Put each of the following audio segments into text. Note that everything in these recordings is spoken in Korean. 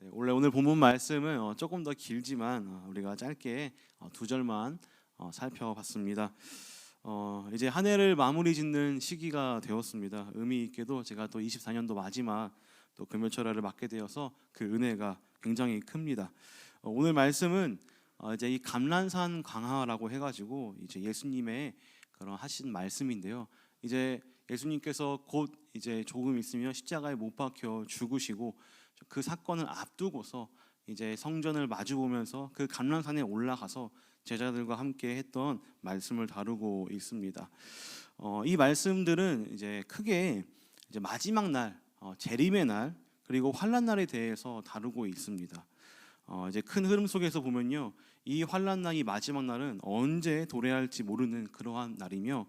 원래 오늘 본문 말씀은 조금 더 길지만 우리가 짧게 두 절만 살펴봤습니다. 이제 한 해를 마무리 짓는 시기가 되었습니다. 의미 있게도 제가 또 24년도 마지막 또 금요철야를 맡게 되어서 그 은혜가 굉장히 큽니다. 오늘 말씀은 이제 이 감람산 강화라고 해가지고 이제 예수님의 그런 하신 말씀인데요. 이제 예수님께서 곧 이제 조금 있으면 십자가에 못 박혀 죽으시고 그 사건을 앞두고서 이제 성전을 마주 보면서 그 감람산에 올라가서 제자들과 함께 했던 말씀을 다루고 있습니다. 이 말씀들은 이제 크게 이제 마지막 날, 재림의 날, 그리고 환난 날에 대해서 다루고 있습니다. 이제 큰 흐름 속에서 보면요, 이 환난 날이 마지막 날은 언제 도래할지 모르는 그러한 날이며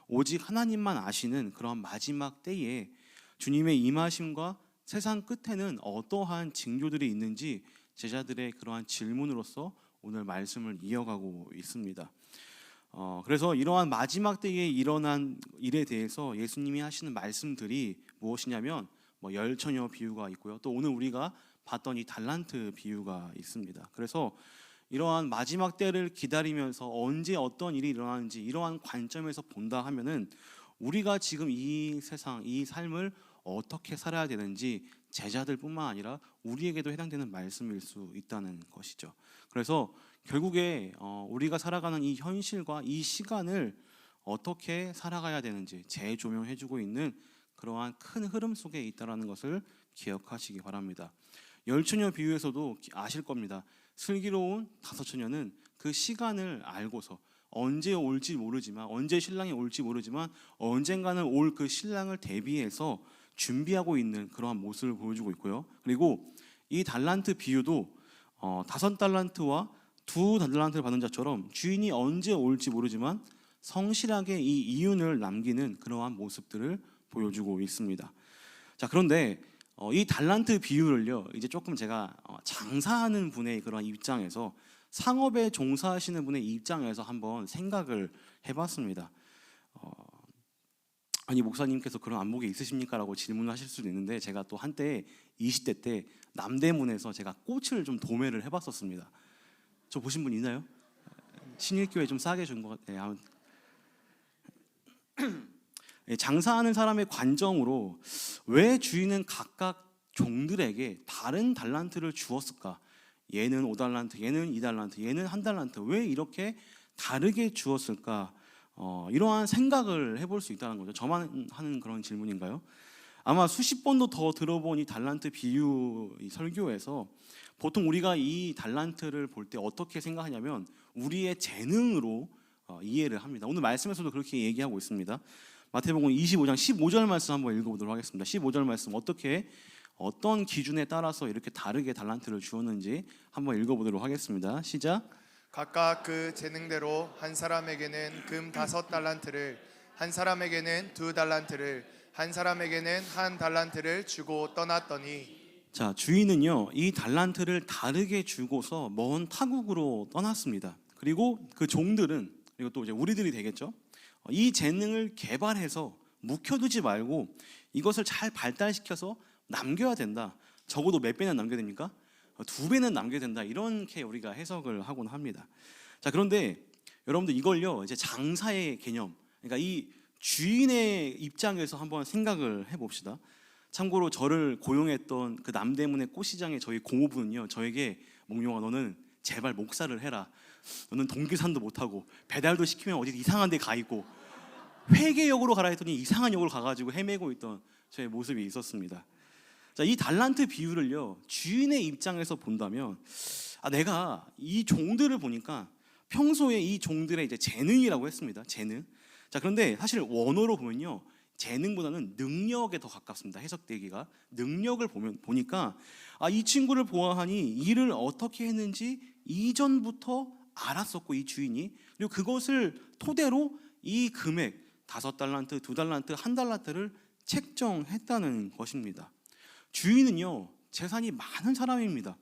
오직 하나님만 아시는 그러한 마지막 때에 주님의 임하심과 세상 끝에는 어떠한 징조들이 있는지 제자들의 그러한 질문으로서 오늘 말씀을 이어가고 있습니다. 그래서 이러한 마지막 때에 일어난 일에 대해서 예수님이 하시는 말씀들이 무엇이냐면 열처녀 비유가 있고요. 또 오늘 우리가 봤던 이 달란트 비유가 있습니다. 그래서 이러한 마지막 때를 기다리면서 언제 어떤 일이 일어나는지 이러한 관점에서 본다 하면은 우리가 지금 이 세상, 이 삶을 어떻게 살아야 되는지 제자들뿐만 아니라 우리에게도 해당되는 말씀일 수 있다는 것이죠. 그래서 결국에 우리가 살아가는 이 현실과 이 시간을 어떻게 살아가야 되는지 재조명해주고 있는 그러한 큰 흐름 속에 있다는 것을 기억하시기 바랍니다. 열처녀 비유에서도 아실 겁니다. 슬기로운 다섯 처녀는 그 시간을 알고서 언제 올지 모르지만, 언제 신랑이 올지 모르지만 언젠가는 올 그 신랑을 대비해서 준비하고 있는 그러한 모습을 보여주고 있고요. 그리고 이 달란트 비유도 5달란트와 2달란트를 받은 자처럼 주인이 언제 올지 모르지만 성실하게 이 이윤을 남기는 그러한 모습들을 보여주고 있습니다. 자, 그런데 이 달란트 비유를요, 이제 조금 제가 장사하는 분의 그런 입장에서, 상업에 종사하시는 분의 입장에서 한번 생각을 해봤습니다. 아니 목사님께서 그런 안목이 있으십니까? 라고 질문을 하실 수도 있는데, 제가 또 한때 20대 때 남대문에서 제가 꽃을 좀 도매를 해봤었습니다. 저 보신 분 있나요? 신일교회 좀 싸게 준 것 같아요. 장사하는 사람의 관점으로 왜 주인은 각각 종들에게 다른 달란트를 주었을까? 얘는 5달란트, 얘는 2달란트, 얘는 1달란트, 왜 이렇게 다르게 주었을까? 이러한 생각을 해볼 수 있다는 거죠. 저만 하는 그런 질문인가요? 아마 수십 번도 더 들어본 이 달란트 비유 이 설교에서 보통 우리가 이 달란트를 볼 때 어떻게 생각하냐면 우리의 재능으로 이해를 합니다. 오늘 말씀에서도 그렇게 얘기하고 있습니다. 마태복음 25장 15절 말씀 한번 읽어보도록 하겠습니다. 15절 말씀 어떤 기준에 따라서 이렇게 다르게 달란트를 주었는지 한번 읽어보도록 하겠습니다. 시작. 각각 그 재능대로 한 사람에게는 금 5달란트를, 한 사람에게는 2달란트를, 한 사람에게는 1달란트를 주고 떠났더니. 자, 주인은요, 이 달란트를 다르게 주고서 먼 타국으로 떠났습니다. 그리고 그 종들은, 그리고 또 이제 우리들이 되겠죠, 이 재능을 개발해서 묵혀두지 말고 이것을 잘 발달시켜서 남겨야 된다. 적어도 몇 배는 남겨야 됩니까? 2배는 남겨야 된다. 이렇게 우리가 해석을 하곤 합니다. 자, 그런데 여러분들 이걸요, 이제 장사의 개념, 그러니까 이 주인의 입장에서 한번 생각을 해봅시다. 참고로 저를 고용했던 그 남대문의 꽃시장의 저희 고모부는요, 저에게 몽룡아, 너는 제발 목살을 해라. 너는 동기산도 못하고 배달도 시키면 어디 이상한 데 가 있고, 회계역으로 가라 했더니 이상한 역으로 가가지고 헤매고 있던 저의 모습이 있었습니다. 자, 이 달란트 비유를요, 주인의 입장에서 본다면, 내가 이 종들을 보니까 평소에 이 종들의 이제 재능이라고 했습니다. 재능. 자, 그런데 사실 원어로 보면요, 재능보다는 능력에 더 가깝습니다. 해석되기가. 능력을 보니까 이 친구를 보아하니 일을 어떻게 했는지 이전부터 알았었고, 이 주인이, 그리고 그것을 토대로 이 금액 5달란트, 2달란트, 1달란트를 책정했다는 것입니다. 주인은요, 재산이 많은 사람입니다.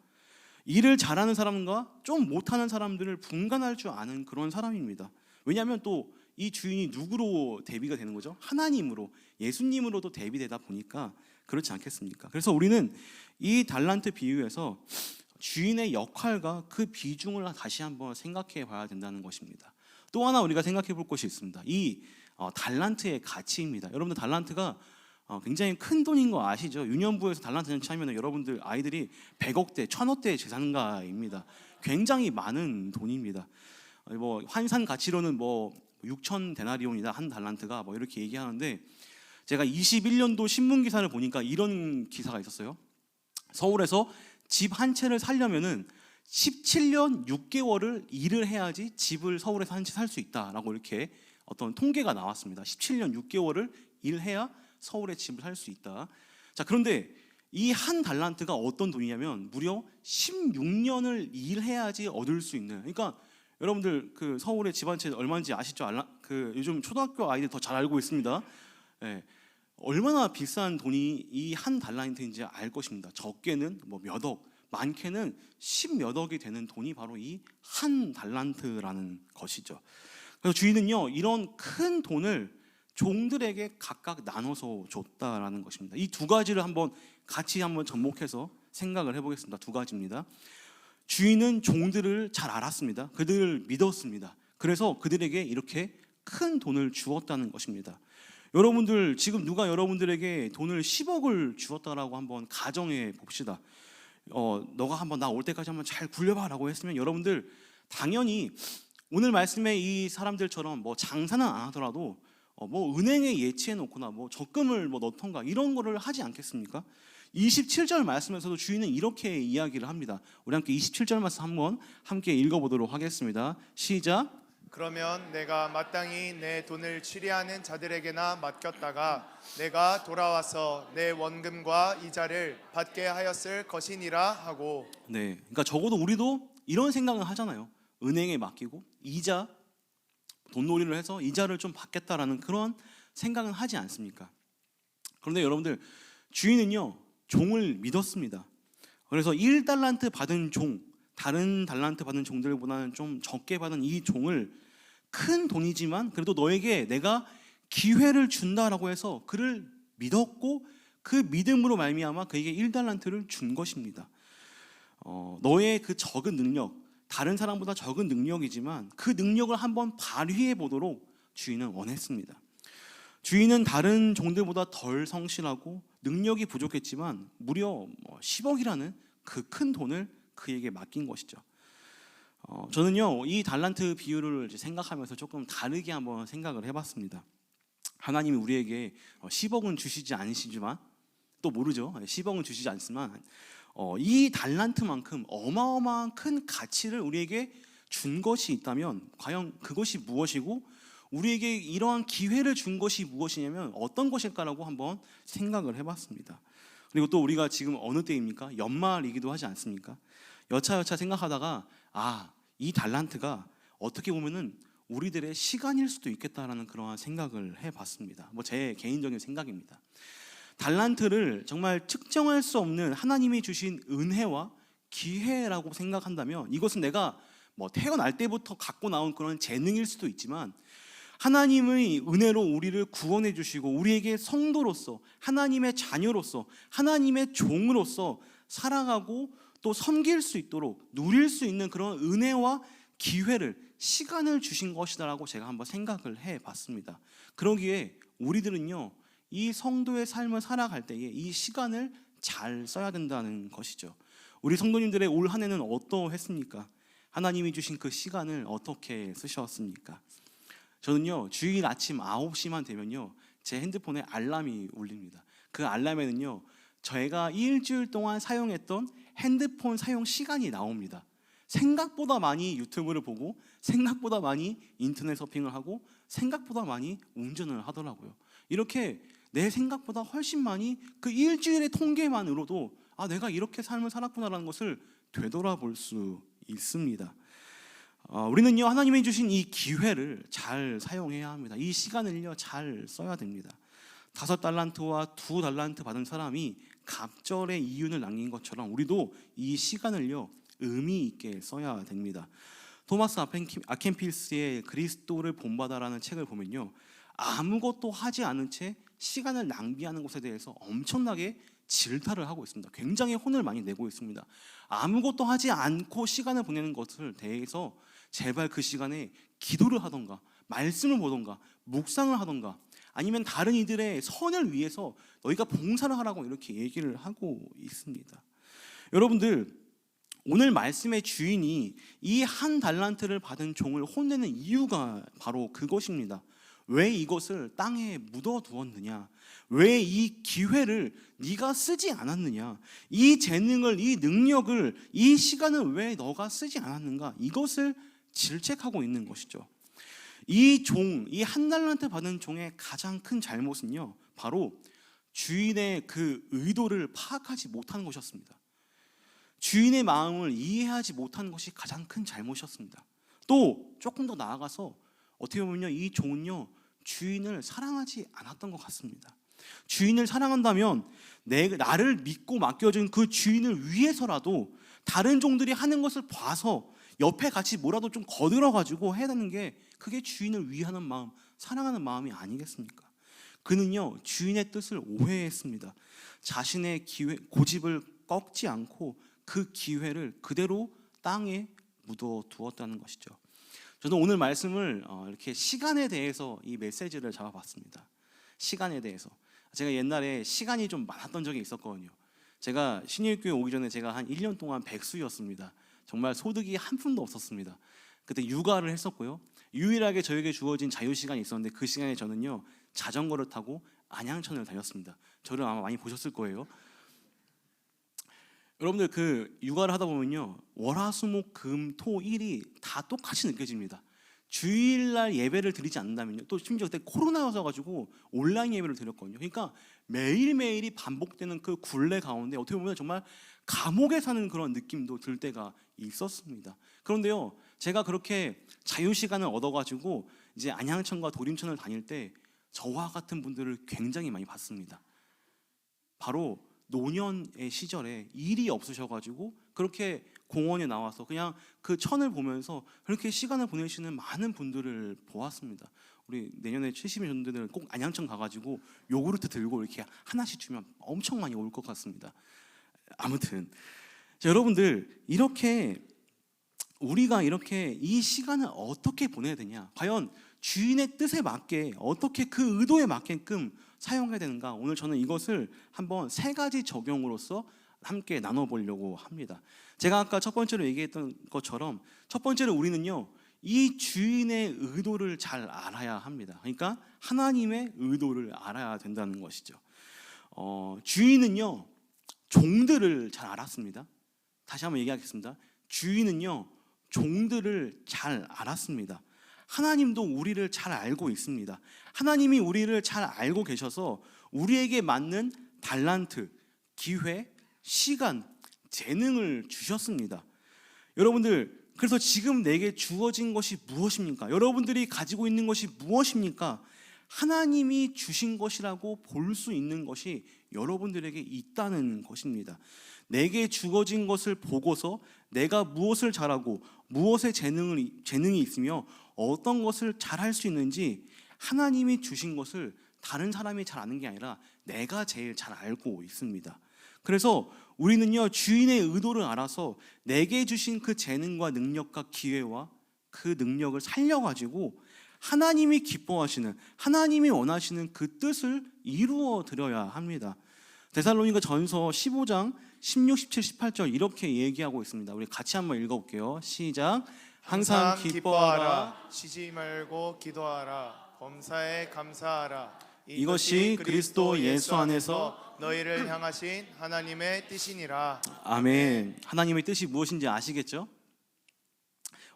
일을 잘하는 사람과 좀 못하는 사람들을 분간할 줄 아는 그런 사람입니다. 왜냐하면 또 이 주인이 누구로 대비가 되는 거죠? 하나님으로, 예수님으로도 대비되다 보니까 그렇지 않겠습니까? 그래서 우리는 이 달란트 비유에서 주인의 역할과 그 비중을 다시 한번 생각해 봐야 된다는 것입니다. 또 하나 우리가 생각해 볼 것이 있습니다. 이 달란트의 가치입니다. 여러분들 달란트가 굉장히 큰 돈인 거 아시죠? 유년부에서 달란트 연차하면 여러분들 아이들이 100억대, 1000억대 재산가입니다. 굉장히 많은 돈입니다. 뭐 환산 가치로는 뭐 6천 데나리온이다 한 달란트가 뭐 이렇게 얘기하는데, 제가 21년도 신문 기사를 보니까 이런 기사가 있었어요. 서울에서 집 한 채를 살려면은 17년 6개월을 일을 해야지 집을 서울에서 한 채 살 수 있다라고 이렇게 어떤 통계가 나왔습니다. 17년 6개월을 일해야 서울에 집을 살 수 있다. 자, 그런데 이 한 달란트가 어떤 돈이냐면 무려 16년을 일해야지 얻을 수 있는. 그러니까 여러분들 그 서울의 집 한 채 얼마인지 아시죠? 그 요즘 초등학교 아이들 더 잘 알고 있습니다. 예, 얼마나 비싼 돈이 이 한 달란트인지 알 것입니다. 적게는 뭐 몇 억, 많게는 10몇 억이 되는 돈이 바로 이 한 달란트라는 것이죠. 그래서 주인은요, 이런 큰 돈을 종들에게 각각 나눠서 줬다라는 것입니다. 이 두 가지를 같이 한번 접목해서 생각을 해보겠습니다. 두 가지입니다. 주인은 종들을 잘 알았습니다. 그들을 믿었습니다. 그래서 그들에게 이렇게 큰 돈을 주었다는 것입니다. 여러분들 지금 누가 여러분들에게 돈을 10억을 주었다라고 한번 가정해 봅시다. 너가 한번 나 올 때까지 한번 잘 굴려봐라고 했으면 여러분들 당연히 오늘 말씀에 이 사람들처럼 뭐 장사는 안 하더라도 뭐 은행에 예치해 놓거나 뭐 적금을 뭐 넣던가 이런 거를 하지 않겠습니까? 27절 말씀에서도 주인은 이렇게 이야기를 합니다. 우리 함께 27절 말씀 한번 함께 읽어보도록 하겠습니다. 시작. 그러면 내가 마땅히 내 돈을 취리하는 자들에게나 맡겼다가 내가 돌아와서 내 원금과 이자를 받게 하였을 것이니라 하고. 네, 그러니까 적어도 우리도 이런 생각을 하잖아요. 은행에 맡기고 이자, 돈놀이를 해서 이자를 좀 받겠다라는 그런 생각은 하지 않습니까? 그런데 여러분들 주인은요, 종을 믿었습니다. 그래서 1달란트 받은 종, 다른 달란트 받은 종들보다는 좀 적게 받은 이 종을 큰 돈이지만 그래도 너에게 내가 기회를 준다라고 해서 그를 믿었고, 그 믿음으로 말미암아 그에게 1달란트를 준 것입니다. 너의 그 적은 능력, 다른 사람보다 적은 능력이지만 그 능력을 한번 발휘해 보도록 주인은 원했습니다. 주인은 다른 종들보다 덜 성실하고 능력이 부족했지만 무려 10억이라는 그 큰 돈을 그에게 맡긴 것이죠. 저는요, 이 달란트 비유를 생각하면서 조금 다르게 한번 생각을 해봤습니다. 하나님이 우리에게 10억은 주시지 않으시지만, 또 모르죠. 10억은 주시지 않지만 이 달란트만큼 어마어마한 큰 가치를 우리에게 준 것이 있다면 과연 그것이 무엇이고, 우리에게 이러한 기회를 준 것이 무엇이냐면 어떤 것일까라고 한번 생각을 해봤습니다. 그리고 또 우리가 지금 어느 때입니까? 연말이기도 하지 않습니까? 여차여차 생각하다가 이 달란트가 어떻게 보면은 우리들의 시간일 수도 있겠다라는 그러한 생각을 해봤습니다. 뭐 제 개인적인 생각입니다. 달란트를 정말 측정할 수 없는 하나님이 주신 은혜와 기회라고 생각한다면 이것은 내가 뭐 태어날 때부터 갖고 나온 그런 재능일 수도 있지만, 하나님의 은혜로 우리를 구원해 주시고 우리에게 성도로서, 하나님의 자녀로서, 하나님의 종으로서 살아가고 또 섬길 수 있도록 누릴 수 있는 그런 은혜와 기회를, 시간을 주신 것이다라고 제가 한번 생각을 해봤습니다. 그러기에 우리들은요, 이 성도의 삶을 살아갈 때에 이 시간을 잘 써야 된다는 것이죠. 우리 성도님들의 올 한 해는 어떠했습니까? 하나님이 주신 그 시간을 어떻게 쓰셨습니까? 저는요, 주일 아침 9시만 되면요, 제 핸드폰에 알람이 울립니다. 그 알람에는요, 저희가 일주일 동안 사용했던 핸드폰 사용 시간이 나옵니다. 생각보다 많이 유튜브를 보고, 생각보다 많이 인터넷 서핑을 하고, 생각보다 많이 운전을 하더라고요. 이렇게 내 생각보다 훨씬 많이 그 일주일의 통계만으로도 내가 이렇게 삶을 살았구나라는 것을 되돌아볼 수 있습니다. 우리는요, 하나님이 주신 이 기회를 잘 사용해야 합니다. 이 시간을요, 잘 써야 됩니다. 5달란트와 2달란트 받은 사람이 갑절의 이윤을 남긴 것처럼 우리도 이 시간을요, 의미 있게 써야 됩니다. 토마스 아켄필스의 그리스도를 본받아라는 책을 보면요, 아무것도 하지 않은 채 시간을 낭비하는 것에 대해서 엄청나게 질타를 하고 있습니다. 굉장히 혼을 많이 내고 있습니다. 아무것도 하지 않고 시간을 보내는 것을 대해서 제발 그 시간에 기도를 하던가 말씀을 보던가 묵상을 하던가 아니면 다른 이들의 선을 위해서 너희가 봉사를 하라고 이렇게 얘기를 하고 있습니다. 여러분들, 오늘 말씀의 주인이 이 한 달란트를 받은 종을 혼내는 이유가 바로 그것입니다. 왜 이것을 땅에 묻어두었느냐? 왜 이 기회를 네가 쓰지 않았느냐? 이 재능을, 이 능력을, 이 시간을 왜 너가 쓰지 않았는가? 이것을 질책하고 있는 것이죠. 이 종, 이 한 달란트 받은 종의 가장 큰 잘못은요, 바로 주인의 그 의도를 파악하지 못한 것이었습니다. 주인의 마음을 이해하지 못한 것이 가장 큰 잘못이었습니다. 또 조금 더 나아가서 어떻게 보면요, 이 종은요 주인을 사랑하지 않았던 것 같습니다. 주인을 사랑한다면 나를 믿고 맡겨준 그 주인을 위해서라도 다른 종들이 하는 것을 봐서 옆에 같이 뭐라도 좀 거들어가지고 해야 되는 게 그게 주인을 위하는 마음, 사랑하는 마음이 아니겠습니까? 그는요 주인의 뜻을 오해했습니다. 자신의 고집을 꺾지 않고 그 기회를 그대로 땅에 묻어두었다는 것이죠. 저는 오늘 말씀을 이렇게 시간에 대해서 이 메시지를 잡아봤습니다. 시간에 대해서. 제가 옛날에 시간이 좀 많았던 적이 있었거든요. 제가 신일교회 오기 전에 제가 한 1년 동안 백수였습니다. 정말 소득이 한 푼도 없었습니다. 그때 육아를 했었고요. 유일하게 저에게 주어진 자유시간이 있었는데 그 시간에 저는요 자전거를 타고 안양천을 다녔습니다. 저를 아마 많이 보셨을 거예요. 여러분들 그 육아를 하다 보면요 월화수목금토일이 다 똑같이 느껴집니다. 주일날 예배를 드리지 않는다면요, 또 심지어 그때 코로나여서 가지고 온라인 예배를 드렸거든요. 그러니까 매일매일이 반복되는 그 굴레 가운데 어떻게 보면 정말 감옥에 사는 그런 느낌도 들 때가 있었습니다. 그런데요 제가 그렇게 자유시간을 얻어가지고 이제 안양천과 도림천을 다닐 때 저와 같은 분들을 굉장히 많이 봤습니다. 바로 노년의 시절에 일이 없으셔가지고 그렇게 공원에 나와서 그냥 그 천을 보면서 그렇게 시간을 보내시는 많은 분들을 보았습니다. 우리 내년에 70인 전도들 꼭 안양천 가가지고 요구르트 들고 이렇게 하나씩 주면 엄청 많이 올 것 같습니다. 아무튼 자, 여러분들 이렇게 우리가 이렇게 이 시간을 어떻게 보내야 되냐, 과연 주인의 뜻에 맞게 어떻게 그 의도에 맞게끔 사용해야 되는가, 오늘 저는 이것을 한번 세 가지 적용으로서 함께 나눠보려고 합니다. 제가 아까 첫 번째로 얘기했던 것처럼 첫 번째로 우리는요 이 주인의 의도를 잘 알아야 합니다. 그러니까 하나님의 의도를 알아야 된다는 것이죠. 주인은요 종들을 잘 알았습니다. 다시 한번 얘기하겠습니다. 주인은요 종들을 잘 알았습니다. 하나님도 우리를 잘 알고 있습니다. 하나님이 우리를 잘 알고 계셔서 우리에게 맞는 달란트, 기회, 시간, 재능을 주셨습니다. 여러분들, 그래서 지금 내게 주어진 것이 무엇입니까? 여러분들이 가지고 있는 것이 무엇입니까? 하나님이 주신 것이라고 볼 수 있는 것이 여러분들에게 있다는 것입니다. 내게 주어진 것을 보고서 내가 무엇을 잘하고 무엇에 재능이 있으며 어떤 것을 잘할 수 있는지 하나님이 주신 것을 다른 사람이 잘 아는 게 아니라 내가 제일 잘 알고 있습니다. 그래서 우리는요 주인의 의도를 알아서 내게 주신 그 재능과 능력과 기회와 그 능력을 살려가지고 하나님이 기뻐하시는, 하나님이 원하시는 그 뜻을 이루어 드려야 합니다. 데살로니가 전서 15장 16, 17, 18절 이렇게 얘기하고 있습니다. 우리 같이 한번 읽어볼게요. 시작. 항상 기뻐하라, 쉬지 말고 기도하라, 범사에 감사하라. 이것이 그리스도 예수 안에서 너희를 향하신 하나님의 뜻이니라. 아멘. 하나님의 뜻이 무엇인지 아시겠죠?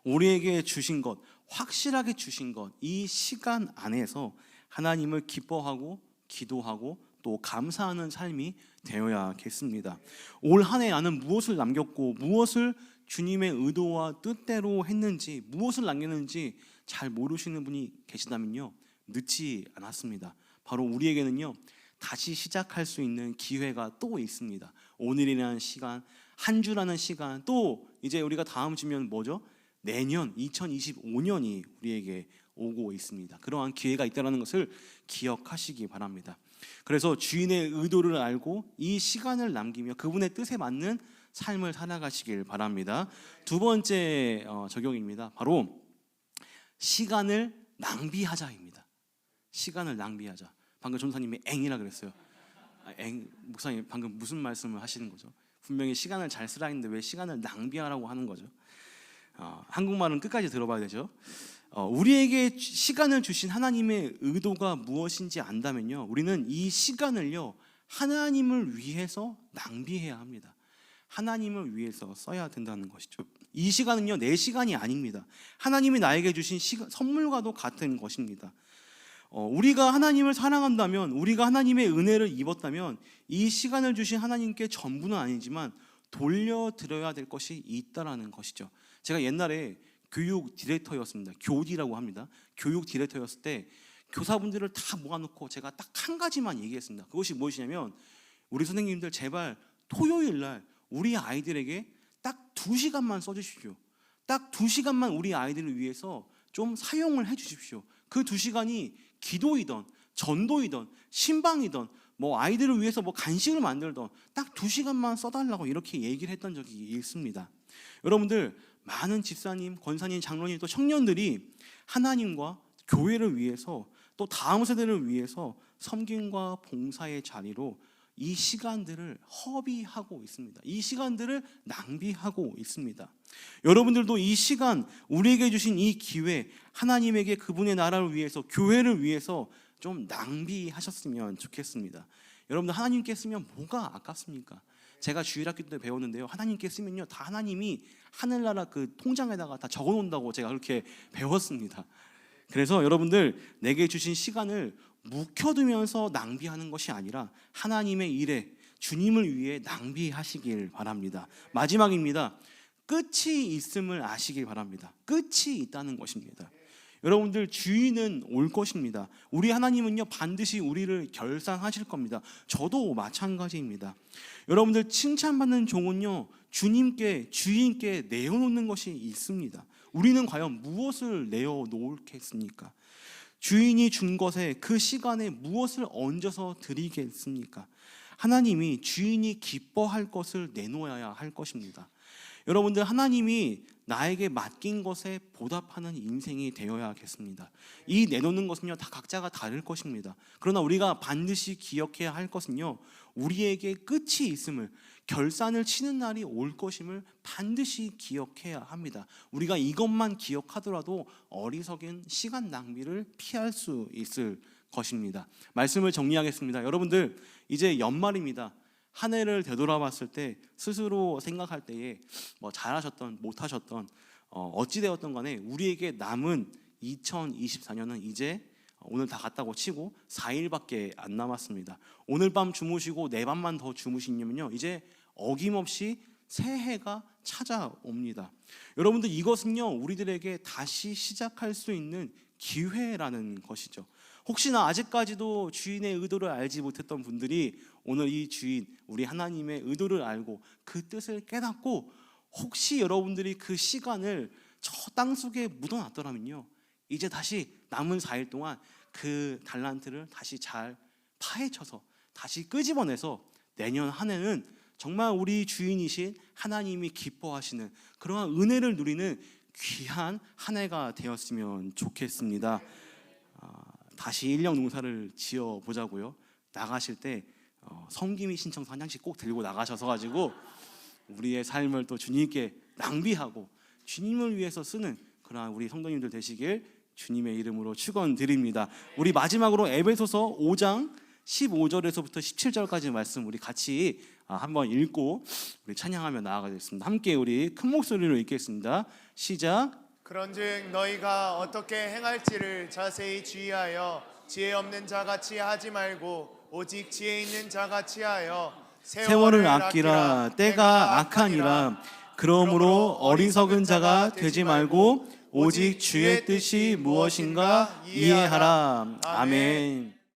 우리에게 주신 것, 확실하게 주신 것, 이 시간 안에서 하나님을 기뻐하고 기도하고 또 감사하는 삶이 되어야겠습니다. 올 한 해 나는 무엇을 남겼고 무엇을 주님의 의도와 뜻대로 했는지, 무엇을 남겼는지 잘 모르시는 분이 계시다면요 늦지 않았습니다. 바로 우리에게는요 다시 시작할 수 있는 기회가 또 있습니다. 오늘이라는 시간, 한 주라는 시간, 또 이제 우리가 다음 주면 뭐죠? 내년 2025년이 우리에게 오고 있습니다. 그러한 기회가 있다는 것을 기억하시기 바랍니다. 그래서 주인의 의도를 알고 이 시간을 남기며 그분의 뜻에 맞는 삶을 살아가시길 바랍니다. 두 번째 적용입니다. 바로 시간을 낭비하자입니다. 시간을 낭비하자. 방금 전사님이 앵이라 그랬어요. 목사님 방금 무슨 말씀을 하시는 거죠? 분명히 시간을 잘 쓰라 했는데 왜 시간을 낭비하라고 하는 거죠? 한국말은 끝까지 들어봐야 되죠. 우리에게 시간을 주신 하나님의 의도가 무엇인지 안다면요, 우리는 이 시간을요 하나님을 위해서 낭비해야 합니다. 하나님을 위해서 써야 된다는 것이죠. 이 시간은요 내 시간이 아닙니다. 하나님이 나에게 주신 선물과도 같은 것입니다. 우리가 하나님을 사랑한다면, 우리가 하나님의 은혜를 입었다면 이 시간을 주신 하나님께 전부는 아니지만 돌려드려야 될 것이 있다라는 것이죠. 제가 옛날에 교육 디렉터였습니다. 교디라고 합니다. 교육 디렉터였을 때 교사분들을 다 모아놓고 제가 딱 한 가지만 얘기했습니다. 그것이 무엇이냐면, 우리 선생님들 제발 토요일 날 우리 아이들에게 딱 2시간만 써주십시오. 딱 2시간만 우리 아이들을 위해서 좀 사용을 해주십시오. 그 2시간이 기도이든 전도이든 신방이든 뭐 아이들을 위해서 뭐 간식을 만들던 딱 2시간만 써달라고 이렇게 얘기를 했던 적이 있습니다. 여러분들, 많은 집사님, 권사님, 장로님, 또 청년들이 하나님과 교회를 위해서, 또 다음 세대를 위해서 섬김과 봉사의 자리로 이 시간들을 허비하고 있습니다. 이 시간들을 낭비하고 있습니다. 여러분들도 이 시간, 우리에게 주신 이 기회, 하나님에게 그분의 나라를 위해서, 교회를 위해서 좀 낭비하셨으면 좋겠습니다. 여러분들, 하나님께 쓰면 뭐가 아깝습니까? 제가 주일학교 때 배웠는데요, 하나님께 쓰면요 다 하나님이 하늘나라 그 통장에다가 다 적어놓는다고 제가 그렇게 배웠습니다. 그래서 여러분들, 내게 주신 시간을 묵혀두면서 낭비하는 것이 아니라 하나님의 일에, 주님을 위해 낭비하시길 바랍니다. 마지막입니다. 끝이 있음을 아시길 바랍니다. 끝이 있다는 것입니다. 여러분들, 주인은 올 것입니다. 우리 하나님은요 반드시 우리를 결산하실 겁니다. 저도 마찬가지입니다. 여러분들, 칭찬받는 종은요 주님께, 주인께 내어놓는 것이 있습니다. 우리는 과연 무엇을 내어놓겠습니까? 주인이 준 것에, 그 시간에 무엇을 얹어서 드리겠습니까? 하나님이 주인이 기뻐할 것을 내놓아야 할 것입니다. 여러분들, 하나님이 나에게 맡긴 것에 보답하는 인생이 되어야겠습니다. 이 내놓는 것은요 다 각자가 다를 것입니다. 그러나 우리가 반드시 기억해야 할 것은요, 우리에게 끝이 있음을, 결산을 치는 날이 올 것임을 반드시 기억해야 합니다. 우리가 이것만 기억하더라도 어리석은 시간 낭비를 피할 수 있을 것입니다. 말씀을 정리하겠습니다. 여러분들, 이제 연말입니다. 한 해를 되돌아봤을 때 스스로 생각할 때에 뭐 잘하셨던 못하셨던 어찌되었던 간에 우리에게 남은 2024년은 이제 오늘 다 갔다고 치고 4일밖에 안 남았습니다. 오늘 밤 주무시고 내 밤만 더 주무시면요 이제 어김없이 새해가 찾아옵니다. 여러분들, 이것은요 우리들에게 다시 시작할 수 있는 기회라는 것이죠. 혹시나 아직까지도 주인의 의도를 알지 못했던 분들이 오늘 이 주인, 우리 하나님의 의도를 알고 그 뜻을 깨닫고, 혹시 여러분들이 그 시간을 저 땅속에 묻어놨더라면요 이제 다시 남은 4일 동안 그 달란트를 다시 잘 파헤쳐서 다시 끄집어내서 내년 한 해는 정말 우리 주인이신 하나님이 기뻐하시는 그러한 은혜를 누리는 귀한 한 해가 되었으면 좋겠습니다. 다시 인력 농사를 지어 보자고요. 나가실 때 섬김이 신청서 한 장씩 꼭 들고 나가셔서 가지고 우리의 삶을 또 주님께 낭비하고 주님을 위해서 쓰는 그러한 우리 성도님들 되시길 주님의 이름으로 축원드립니다. 우리 마지막으로 에베소서 5장 15절에서부터 17절까지 말씀 우리 같이 한번 읽고 우리 찬양하며 나아가겠습니다. 함께 우리 큰 목소리로 읽겠습니다. 시작. 그런즉 너희가 어떻게 행할지를 자세히 주의하여 지혜 없는 자같이 하지 말고 오직 지혜 있는 자같이 하여 세월을 아끼라. 때가 악하니라. 그러므로 어리석은 자가 되지 말고 오직 주의 뜻이 무엇인가 이해하라. 아멘.